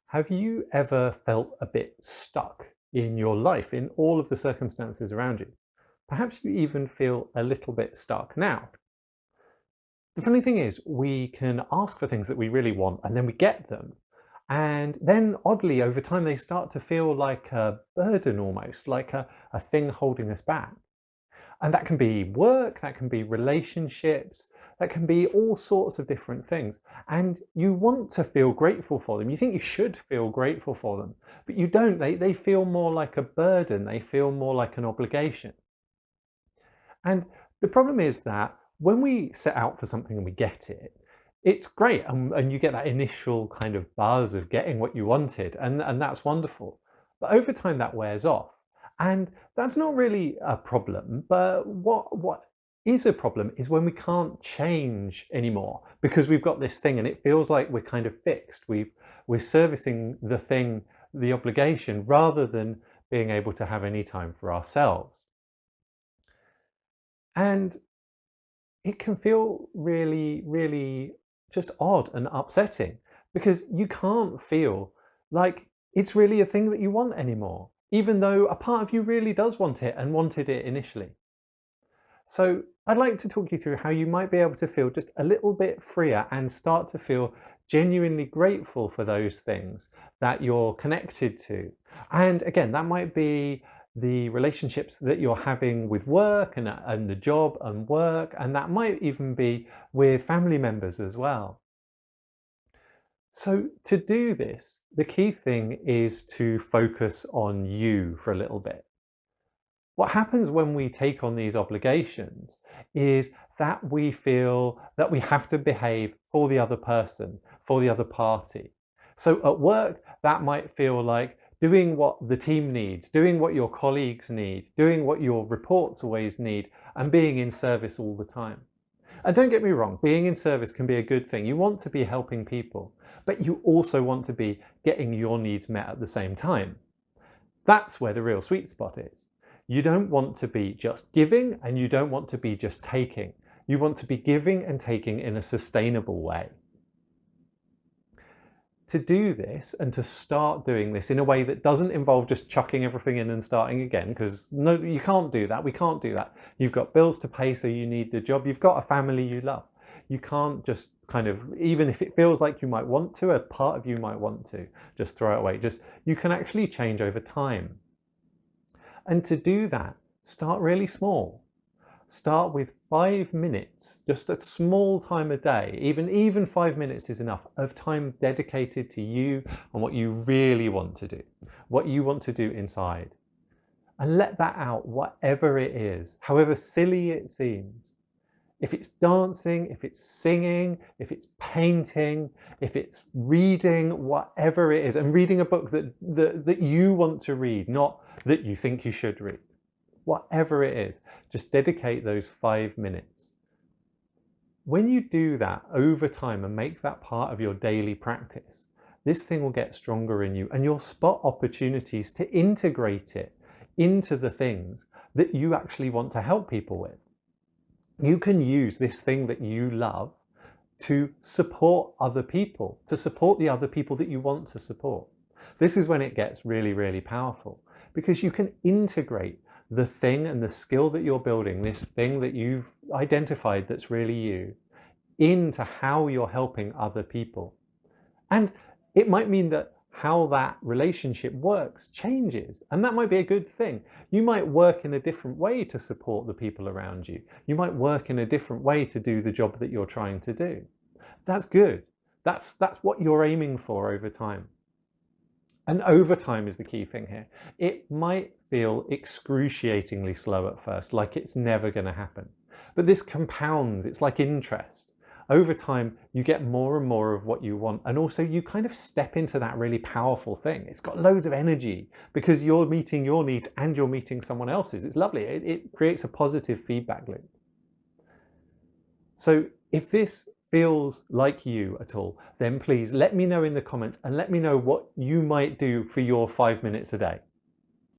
Have you ever felt a bit stuck in your life, in all of the circumstances around you? Perhaps you even feel a little bit stuck now. The funny thing is, we can ask for things that we really want and then we get them. And then oddly, over time, they start to feel like a burden almost, like a thing holding us back. And that can be work, that can be relationships, that can be all sorts of different things. And you want to feel grateful for them. You think you should feel grateful for them, but you don't. They feel more like a burden. They feel more like an obligation. And the problem is that when we set out for something and we get it, it's great. And you get that initial kind of buzz of getting what you wanted. And that's wonderful. But over time, that wears off. And that's not really a problem. But what is a problem is when we can't change anymore because we've got this thing and it feels like we're kind of fixed. We're servicing the thing, the obligation, rather than being able to have any time for ourselves. And it can feel really, really just odd and upsetting because you can't feel like it's really a thing that you want anymore, even though a part of you really does want it and wanted it initially. So I'd like to talk you through how you might be able to feel just a little bit freer and start to feel genuinely grateful for those things that you're connected to. And again, that might be the relationships that you're having with work and the job and work, and that might even be with family members as well. So to do this, the key thing is to focus on you for a little bit. What happens when we take on these obligations is that we feel that we have to behave for the other person, for the other party. So at work, that might feel like doing what the team needs, doing what your colleagues need, doing what your reports always need, and being in service all the time. And don't get me wrong, being in service can be a good thing. You want to be helping people, but you also want to be getting your needs met at the same time. That's where the real sweet spot is. You don't want to be just giving and you don't want to be just taking. You want to be giving and taking in a sustainable way. To do this and to start doing this in a way that doesn't involve just chucking everything in and starting again, because no, you can't do that. We can't do that. You've got bills to pay, so you need the job. You've got a family you love. You can't just kind of, even if it feels like you might want to, a part of you might want to, just throw it away. You can actually change over time. And to do that, start really small. Start with 5 minutes, just a small time a day, even 5 minutes is enough, of time dedicated to you and what you really want to do, what you want to do inside. And let that out, whatever it is, however silly it seems. If it's dancing, if it's singing, if it's painting, if it's reading, whatever it is, and reading a book that you want to read, not that you think you should read. Whatever it is, just dedicate those 5 minutes. When you do that over time and make that part of your daily practice, this thing will get stronger in you and you'll spot opportunities to integrate it into the things that you actually want to help people with. You can use this thing that you love to support other people, to support the other people that you want to support. This is when it gets really, really powerful because you can integrate the thing and the skill that you're building, this thing that you've identified that's really you, into how you're helping other people. And it might mean that how that relationship works changes, and that might be a good thing. You might work in a different way to support the people around you. You might work in a different way to do the job that you're trying to do. That's good. That's what you're aiming for over time. And over time is the key thing here. It might feel excruciatingly slow at first, like it's never going to happen. But this compounds, it's like interest. Over time, you get more and more of what you want. And also you kind of step into that really powerful thing. It's got loads of energy because you're meeting your needs and you're meeting someone else's. It's lovely. It creates a positive feedback loop. So if this feels like you at all, then please let me know in the comments and let me know what you might do for your 5 minutes a day.